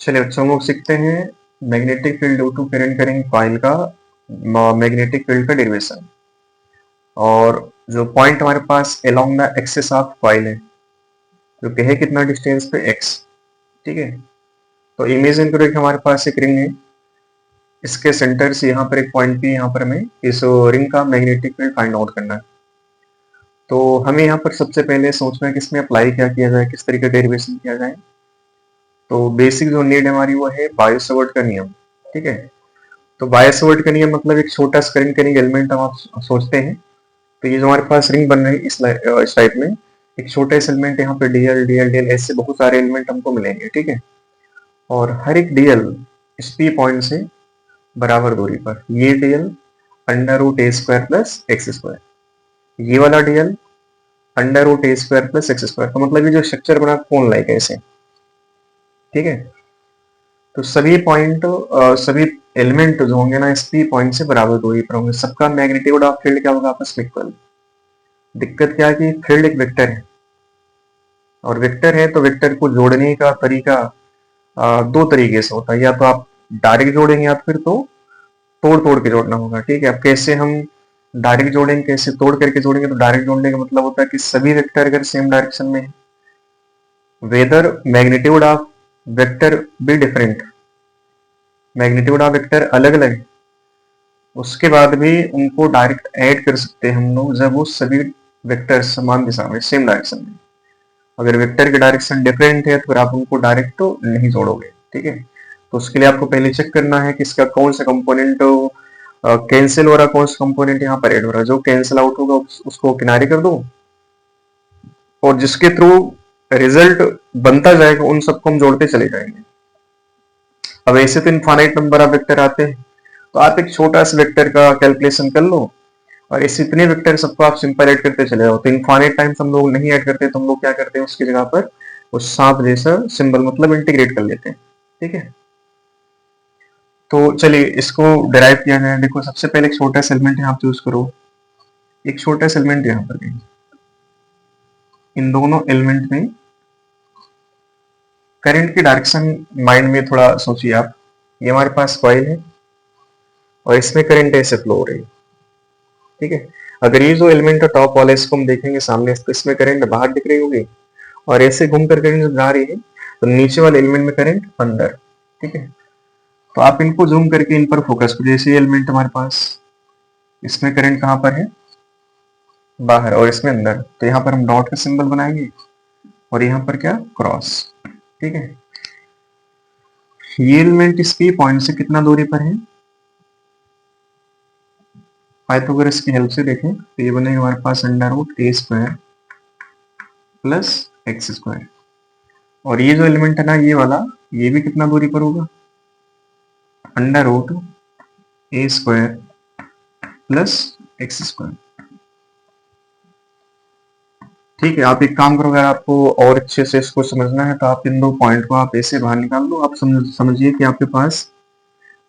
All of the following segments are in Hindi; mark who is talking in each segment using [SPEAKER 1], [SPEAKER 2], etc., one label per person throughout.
[SPEAKER 1] चलिए बच्चों, हम लोग सीखते हैं magnetic field due to current carrying coil का मैग्नेटिक फील्ड का डेरिवेशन। और जो पॉइंट हमारे पास along the axis of coil है, जो कि है कितना डिस्टेंस पे x। ठीक है, तो इमेजिन करो कि हमारे पास एक रिंग है, इसके सेंटर से यहाँ पर एक पॉइंट भी, यहाँ पर हमें इस रिंग का मैग्नेटिक फील्ड फाइंड आउट करना है। तो हमें यहाँ पर सबसे पहले सोचना है कि इसमें अप्लाई क्या किया जाए, किस तरीके का डेरिवेशन किया जाए। तो बेसिक जो नीड है हमारी वो है बायो-सावर्ट का नियम। ठीक है, तो बायो-सावर्ट का नियम मतलब एक छोटा सा करंट कैरिंग एलिमेंट हम आप सोचते हैं। तो ये जो हमारे पास रिंग बन रही है इस टाइप में, एक छोटा सा एलिमेंट यहाँ पे डीएल डीएल डीएल ऐसे बहुत सारे एलिमेंट हमको मिलेंगे। ठीक है, और हर एक डीएल इस पी पॉइंट से बराबर दूरी पर, ये डीएल अंडर रूट ए स्क्वायर प्लस एक्स स्क्वायर, ये वाला डीएल अंडर रूट ए स्क्वायर प्लस एक्स स्क्वायर। तो मतलब ये जो स्ट्रक्चर बना कोन लाइक ऐसे। ठीक है, तो सभी पॉइंट सभी एलिमेंट जो होंगे ना इस पी पॉइंट से बराबर दूरी पर होंगे, सबका मैग्नीट्यूड ऑफ फील्ड क्या होगा, आपस में इक्वल। दिक्कत क्या है कि फील्ड एक वेक्टर है, और वेक्टर है तो वेक्टर को जोड़ने का तरीका दो तरीके से होता है, या तो आप डायरेक्ट जोड़ेंगे या फिर तो तोड़ तोड़ के जोड़ना होगा। ठीक है, अब कैसे हम डायरेक्ट जोड़ेंगे, कैसे तोड़ करके जोड़ेंगे। तो डायरेक्ट जोड़ने का मतलब होता है कि सभी वेक्टर अगर सेम डायरेक्शन में है, whether magnitude of vector be different, magnitude of vector अलग अलग है, उसके बाद भी उनको डायरेक्ट ऐड कर सकते हैं हम लोग जब वो सभी वेक्टर समान दिशा में सेम डायरेक्शन में। अगर वेक्टर की डायरेक्शन डिफरेंट है तो फिर आप उनको डायरेक्ट तो नहीं जोड़ोगे। ठीक है, तो उसके लिए आपको पहले चेक करना है कि इसका कौन सा कंपोनेंट कैंसिल हो रहा है, कौन सा कंपोनेंट यहाँ पर ऐड हो रहा है। जो कैंसिल आउट होगा उसको किनारे कर दो, और जिसके थ्रू रिजल्ट बनता जाएगा उन सबको हम जोड़ते चले जाएंगे। अब ऐसे तो इनफाइनाइट नंबर ऑफ वेक्टर आते हैं, तो आप एक छोटा सा वेक्टर का कैलकुलेशन कर लो, और इस इतने वेक्टर सबको आप सिंपल ऐड करते चले जाओ। तो इनफाइनाइट टाइम्स हम लोग नहीं ऐड करते, तो हम लोग क्या करते हैं उसकी जगह पर उस सांप जैसा सिंबल मतलब इंटीग्रेट कर लेते हैं। ठीक है, तो चलिए इसको डिराइव किया जाए। देखो, सबसे पहले एक छोटा सा एलिमेंट यहाँ पे यूज करो, एक छोटा सा एलिमेंट यहाँ पर कहीं, इन दोनों एलिमेंट में करंट की डायरेक्शन माइंड में थोड़ा सोचिए आप। ये हमारे पास कॉइल है और इसमें करंट ऐसे फ्लो हो रही है। ठीक है, अगर ये जो एलिमेंट है टॉप वाला, इसको हम देखेंगे सामने, तो इसमें करंट बाहर दिख रही होगी, और ऐसे घूम कर करंट जा रही है, तो नीचे वाले एलिमेंट में करंट अंदर। ठीक है, तो आप इनको जूम करके इन पर फोकस करो। जैसे एलिमेंट हमारे पास, इसमें करंट कहाँ पर है, बाहर, और इसमें अंदर। तो यहाँ पर हम डॉट का सिंबल बनाएंगे, और यहाँ पर क्या, क्रॉस। ठीक है, ये एलिमेंट इस पी पॉइंट से कितना दूरी पर है, पाइथागोरस की हेल्प से देखें तो ये बनेगा हमारे पास अंडर रूट ए स्क्वायर प्लस एक्स स्क्वायर। और ये जो एलिमेंट है ना ये वाला, ये भी कितना दूरी पर होगा, अंडर रूट ए स्क्वायर प्लस एक्स स्क्वायर। ठीक है, आप एक काम करो, अगर आपको और अच्छे से इसको समझना है तो आप इन दो पॉइंट को आप ऐसे बाहर निकाल दो। आप समझिए कि आपके पास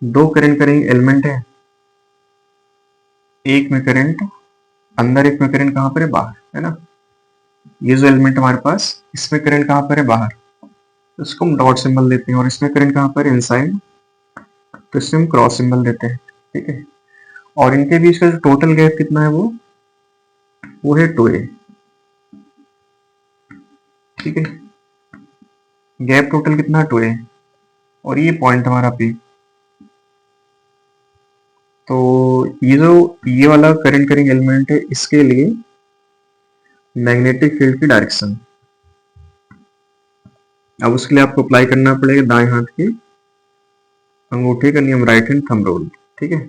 [SPEAKER 1] दो करंट करेंगे एलिमेंट है, एक में करंट अंदर, एक में करंट कहां पर है, बाहर, है ना। ये जो एलिमेंट हमारे पास, इसमें करंट कहां पर है, बाहर, तो इसको हम डॉट सिंबल देते हैं। और इसमें करंट कहां पर है, इनसाइड, तो इसमें हम क्रॉस सिंबल देते हैं। ठीक है, और इनके बीच का जो टोटल गैप कितना है वो है 2a। ठीक है, गैप टोटल कितना है, 2a, और ये पॉइंट हमारा P। तो ये वाला करंट करेंगे एलिमेंट है, इसके लिए मैग्नेटिक फील्ड की डायरेक्शन, अब उसके लिए आपको अप्लाई करना पड़ेगा दाएं हाथ के अंगूठे का नियम, राइट हैंड थंब रूल। ठीक है,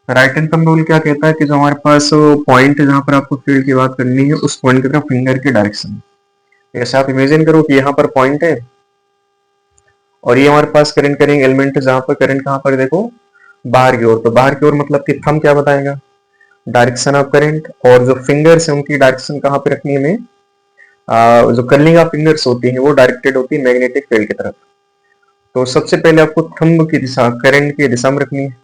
[SPEAKER 1] राइट हैंड थंब रूल क्या कहता है कि जो हमारे पास पॉइंट है जहां पर आपको फील्ड की बात करनी है, उस पॉइंट की तरफ फिंगर की डायरेक्शन। ऐसे आप इमेजिन करो कि यहाँ पर पॉइंट है, और ये हमारे पास करंट करेंगे एलिमेंट है, जहां पर करंट कहां पर देखो, बाहर की ओर। तो बाहर की ओर मतलब कि थंब क्या बताएगा, डायरेक्शन ऑफ करंट, और जो फिंगर्स है उनकी डायरेक्शन कहां पे रखनी है हमें, जो कर्लिंग ऑफ फिंगर्स होती है वो डायरेक्टेड होती है मैग्नेटिक फील्ड की तरफ। तो सबसे पहले आपको थंब की दिशा करंट की दिशा में रखनी है,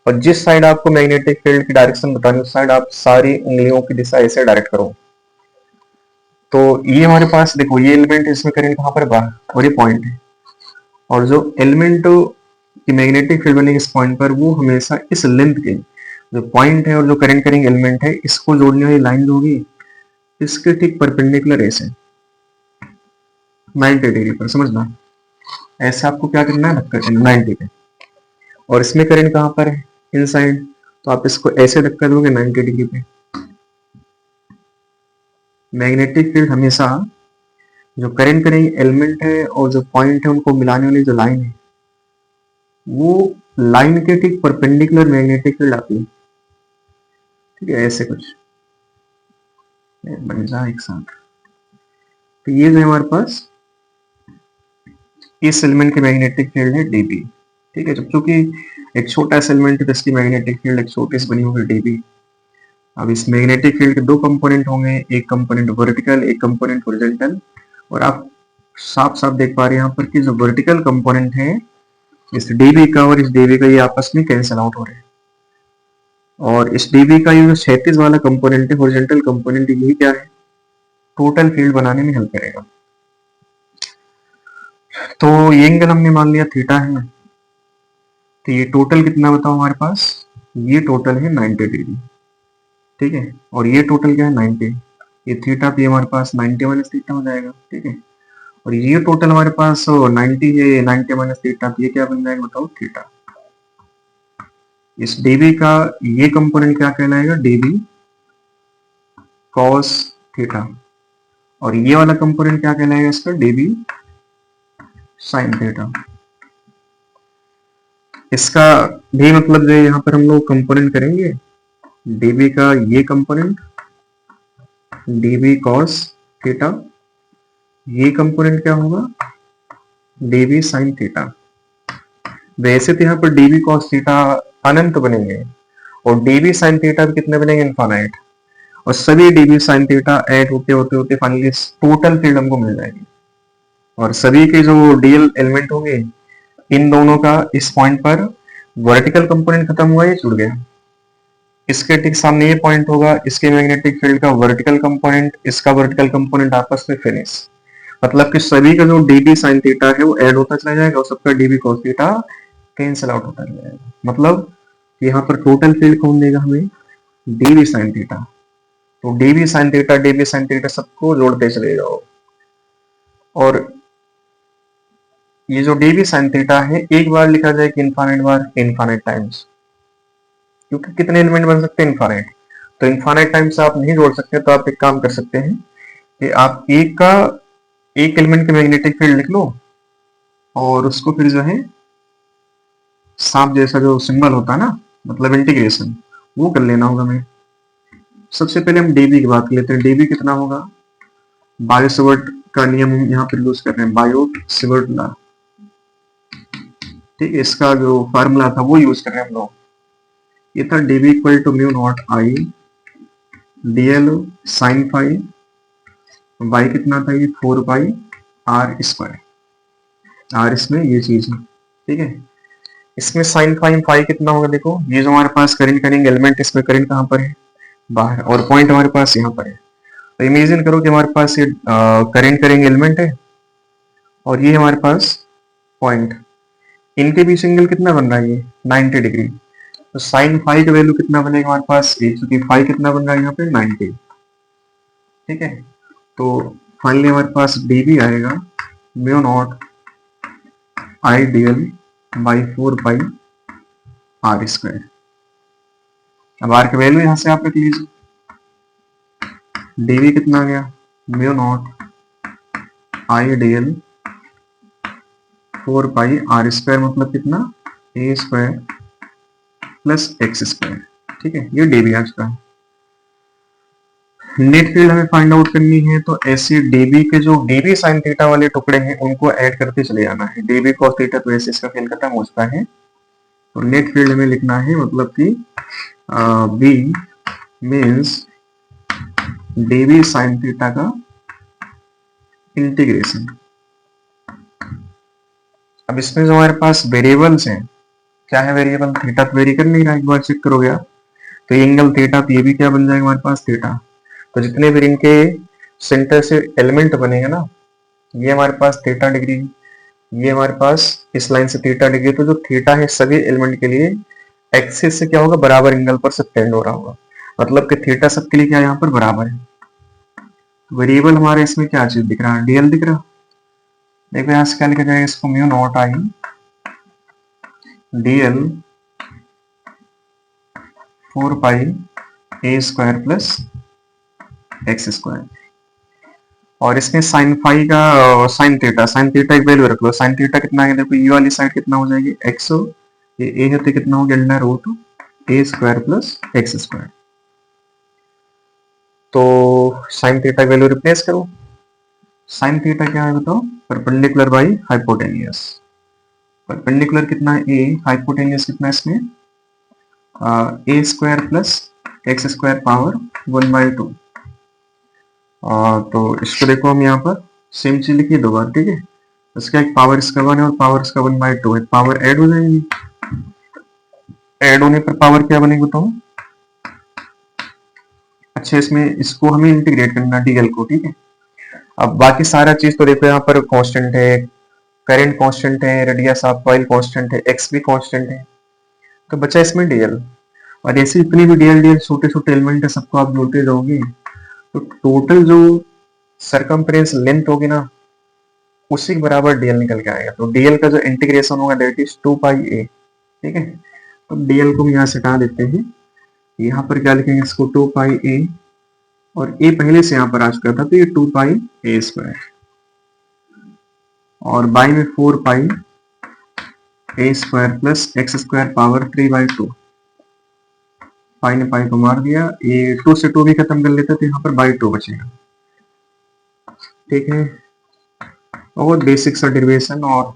[SPEAKER 1] और जिस साइड आपको मैग्नेटिक फील्ड की डायरेक्शन बतानी है उस साइड आप सारी उंगलियों की दिशा ऐसे डायरेक्ट करो। तो ये हमारे पास देखो, ये एलिमेंट है, इसमें करंट कहां पर, बाहर, और ये पॉइंट है। और जो एलिमेंट की मैग्नेटिक फील्ड बनेगी इस पॉइंट पर, वो हमेशा इस लेंथ के जो पॉइंट है और जो करंट करेंग एलिमेंट है, इसको जोड़ने वाली लाइन जो होगी इसके ठीक परपेंडिकुलर ऐसे 90 डिग्री पर, समझना। ऐसे आपको क्या करना है, धक्का 90 पे, और इसमें करंट कहाँ पर है, इनसाइड, तो आप इसको ऐसे धक्का दोगे 90 डिग्री पे। मैग्नेटिक फील्ड हमेशा जो करंट करेंगे एलिमेंट है और जो पॉइंट है उनको मिलाने वाली जो लाइन है, वो लाइन के ठीक परपेंडिकुलर मैग्नेटिक फील्ड आती है। ठीक है, ऐसे कुछ बन जाए एक साथ। तो ये जो है हमारे पास इस एलिमेंट की मैग्नेटिक फील्ड है डीबी। ठीक है, जब चूंकि एक छोटा एलिमेंट है तो इसकी मैग्नेटिक फील्ड एक छोटी सी बनी होगी डीबी। अब इस मैग्नेटिक फील्ड के दो कंपोनेंट होंगे, एक कंपोनेंट वर्टिकल, एक कंपोनेंट हॉरिजॉन्टल। और आप साफ साफ देख पा रहे हैं यहाँ पर कि जो वर्टिकल कंपोनेंट है इस डीबी का और इस डीबी का, ये आपस में कैंसिल आउट हो रहे हैं। और इस डीबी का ये जो क्षैतिज वाला कंपोनेंट है, हॉरिजॉन्टल कंपोनेंट, ये क्या है, टोटल फील्ड बनाने में हेल्प करेगा। तो ये एंगल हमने मान लिया थीटा है ना, तो ये टोटल कितना बताओ हमारे पास, ये टोटल है 90 डिग्री। ठीक है, और ये टोटल क्या है 90, ये थीटा पे हमारे पास 90 माइनस थीटा हो जाएगा। ठीक है, और ये टोटल हमारे पास 90 है, 90 माइनस थीटा, तो ये क्या बन जाएगा बताओ, थीटा। इस डीबी का ये कंपोनेंट क्या कहलाएगा, डीबी कॉस थीटा, और ये वाला कंपोनेंट क्या कहलाएगा इसका, डीबी साइन थीटा। इसका भी मतलब जो है यहाँ पर हम लोग कंपोनेंट करेंगे, डीबी का ये कंपोनेंट डीबी कॉस थीटा, ये कंपोनेंट क्या होगा, डीबी साइन थीटा। वैसे तो यहाँ पर डीबी कॉस थीटा अनंत बनेंगे और डीबी साइन थीटा भी कितने बनेंगे, इनफाइनाइट। और सभी डीबी साइन थीटा ऐड होते होते होते फाइनली टोटल फील्ड हमको मिल जाएगी। और सभी के जो डीएल एलिमेंट होंगे, इन दोनों का इस पॉइंट पर वर्टिकल कंपोनेंट खत्म हुआ, ये जुड़ गया। इसके ठीक सामने ये पॉइंट होगा, इसके मैग्नेटिक फील्ड का वर्टिकल कंपोनेंट, इसका वर्टिकल कंपोनेंट आपस में फिनिश। मतलब कि सभी का जो डीबी साइन थीटा है वो ऐड होता चला जाएगा और सबका dB cos theta cancel out होता चला जाएगा। मतलब यहाँ पर टोटल फील्ड कौन देगा हमें, डीबी साइन थीटा। तो डीबी साइन थीटा सबको जोड़ते चले जाओ। और ये जो डीबी साइन थीटा है एक बार लिखा जाए कि इनफाइनाइट बार, इनफाइनाइट टाइम्स, क्योंकि कितने एलिमेंट बन सकते हैं, इनफाइनाइट। तो इनफाइनाइट टाइम्स आप नहीं जोड़ सकते, तो आप एक काम कर सकते हैं कि आप एक एलिमेंट की मैग्नेटिक फील्ड लिख लो और उसको फिर जो है सांप जैसा जो सिंबल होता है ना, मतलब इंटीग्रेशन, वो कर लेना होगा हमें। सबसे पहले हम डीबी की बात कर लेते हैं। डीबी कितना होगा, बायो-सेवर्ट का नियम हम यहाँ पर यूज कर रहे हैं, बायो-सेवर्ट लॉ। ठीक है, इसका जो फार्मूला था वो यूज कर रहे हैं हम लोग। ये था dB equal to mu not I dl sine phi, y कितना था ये 4 पाई आर स्क्वायर, आर इसमें ये चीज है। ठीक है, इसमें साइन फाई कितना होगा, देखो ये जो हमारे पास करंट करेंगे एलिमेंट, इसमें करंट कहाँ पर है, बाहर, और पॉइंट हमारे पास यहाँ पर है। तो इमेजिन करो कि हमारे पास ये करंट करेंगे एलिमेंट है और ये हमारे पास पॉइंट, इनके बीच एंगल कितना बन रहा है, ये 90 डिग्री। तो साइन फाई का वैल्यू कितना बनेगा हमारे पास, क्योंकि फाई कितना बन रहा है यहाँ पे 90। ठीक है, तो फाइनली हमारे पास dB आएगा mu not I dl by 4 pi R square. अब आर का वैल्यू यहां से आप रख लीजिए, dB कितना आ गया, mu not I dl 4 pi R square, मतलब कितना, A square plus x square. ठीक है, ये डीबी आज का है। नेट फील्ड हमें फाइंड आउट करनी है, तो ऐसे डीबी के जो डीबी साइन थीटा वाले टुकड़े हैं उनको ऐड करते चले जाना है। डीबी कॉस थीटा तो ऐसे इसका फील्ड खत्म हो चुका है, तो नेट फील्ड हमें लिखना है, मतलब कि B means dB sine theta का इंटीग्रेशन। अब इसमें जो हमारे पास वेरिएबल्स हैं, क्या है वेरिएबल, थीटा तो वेरी कर नहीं रहा, एक बार चेक करोगे आप, तो ये एंगल थीटा, तो ये भी क्या बन जाएगा हमारे पास, थीटा। तो जितने भी इनके सेंटर से एलिमेंट बनेगा ना, ये हमारे पास थीटा डिग्री, ये हमारे पास इस लाइन से थीटा डिग्री, तो जो थीटा है सभी एलिमेंट के लिए एक्सिस से क्या होगा, बराबर एंगल पर सब टेंड हो रहा होगा, मतलब कि थीटा सबके लिए क्या यहाँ पर बराबर है। वेरिएबल हमारे इसमें क्या चीज दिख रहा है, डीएल दिख रहा है। देखो यहाँ से क्या लिखा जाएगा इसको, mu not I DL 4 pi a square plus x square. और इसमें साइन फाई का साइन थीटा एक वैल्यू रख लो। साइन थीटा कितना है, देखो ये वाली साइड कितना हो जाएगी एक्स, ये ए है तो कितना हो गया अंडर रूट ए स्क्वायर प्लस एक्स स्क्वायर। तो साइन थीटा वैल्यू रिप्लेस करो। साइन थीटा क्या है बताओ, परपेंडिकुलर बाई हाइपोटेनियस। परपेंडिकुलर कितना है ए, हाइपोटेनियस कितना है इसमें a square plus x square power 1/2। तो इसको देखो हम यहाँ पर सेम चीज लिखिए दो बार, ठीक है। इसका एक पावर इसका 1 है और पावर इसका 1/2 है, पावर ऐड हो जाएगी। ऐड होने पर पावर क्या बनेगी बताओ। अच्छा इसमें इसको हमें इंटीग्रेट करना डीएल को, ठीक है। अब बाकी सारा चीज तो देखो यहाँ पर कांस्टेंट है, करंट कांस्टेंट है, रेडियस ऑफ कॉइल कांस्टेंट है, एक्स भी कांस्टेंट है, तो बचा इसमें डीएल। और ऐसे इतनी भी डीएल डीएल छोटे छोटे एलिमेंट है सबको आप जोड़ते जाओगे तो टोटल जो सरकमफ्रेंस लेंथ होगी ना उसी के बराबर डीएल निकल के आएगा। तो डीएल का जो इंटीग्रेशन होगा दैट इज 2 पाई ए, ठीक है। तो डीएल को हम यहाँ से हटा देते हैं, यहाँ पर क्या लिखेंगे इसको 2 पाई ए, और ए पहले से यहाँ पर आ चुका था तो ये 2 पाई ए स्क्वायर, और बाई में 4 pi a square plus x square power 3/2। Pi ने पाई को मार दिया, ये 2 से 2 भी खत्म कर लेते तो यहाँ पर बाई 2 बचेगा, ठीक है। बहुत बेसिक सा डेरिवेशन और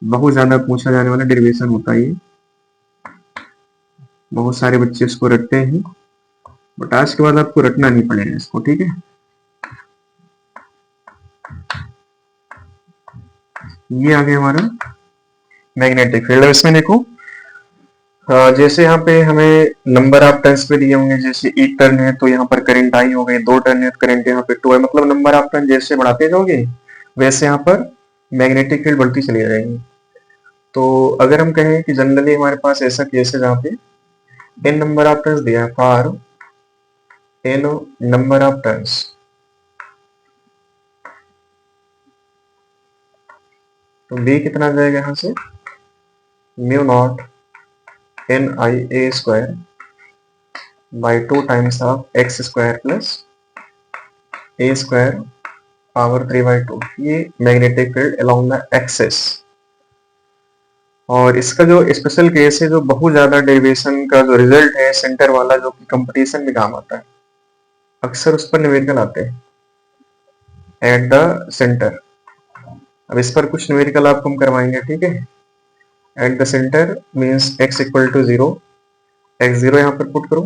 [SPEAKER 1] बहुत ज्यादा पूछा जाने वाला डेरिवेशन होता है ये, बहुत सारे बच्चे इसको रटते हैं, बट आज के बाद आपको रटना नहीं पड़ेगा इसको, ठीक है। ये आ गया हमारा मैग्नेटिक फील्ड। इसमें देखो जैसे यहाँ पे हमें नंबर ऑफ टर्न्स पे दिए होंगे, जैसे एक टर्न है तो यहाँ पर करंट आई हो गई, 2 टर्न है तो करंट यहाँ पे 2 है, मतलब नंबर ऑफ टर्न जैसे बढ़ाते जाओगे वैसे यहाँ पर मैग्नेटिक फील्ड बढ़ती चली जाएगी। तो अगर हम कहें कि जनरली हमारे पास ऐसा केस है जहाँ पे n नंबर ऑफ टर्न्स दिया है, for n number of turns, तो b कितना आ जाएगा यहाँ से, mu naught n I A square by 2 times of x square plus A square power 3/2। ये magnetic field along the axis. और इसका जो स्पेशल केस है, जो बहुत ज्यादा डेरिवेशन का जो रिजल्ट है सेंटर वाला, जो कि कंपटीशन में काम आता है, अक्सर उस पर न्यूमेरिकल आते हैं एट द सेंटर। अब इस पर कुछ न्यूमेरिकल आपको हम करवाएंगे, ठीक है। At the centre means x equal to 0, x0 यहाँ पर पुट करो,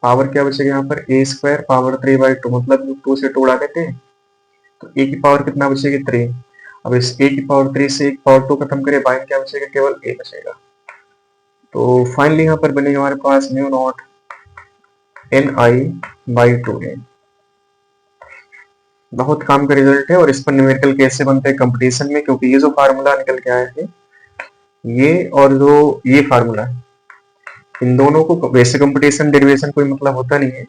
[SPEAKER 1] पावर क्या बचेगा यहाँ पर ए स्क्वायर पावर 3/2, मतलब 2 से 2 उड़ा देते हैं तो a की पावर कितना बचेगी 3। अब इस a की पावर 3 से 1 पावर 2 खत्म करे, बाकी क्या बचेगा, केवल a बचेगा। तो फाइनली यहाँ पर बनेगा हमारे पास mu naught n i by 2a। बहुत काम का रिजल्ट है, और इस पर न्यूमेरिकल कैसे बनते हैं कंपटीशन में, क्योंकि ये जो फार्मूला निकल के आया है ये और जो ये फार्मूला है, इन दोनों को वैसे कंपटीशन डेरिवेशन कोई मतलब होता नहीं है,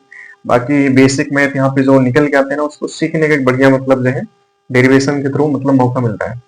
[SPEAKER 1] बाकी बेसिक मैथ यहाँ पे जो निकल के आते हैं ना उसको सीखने का एक बढ़िया मतलब जो है डेरिवेशन के थ्रू मतलब मौका मिलता है।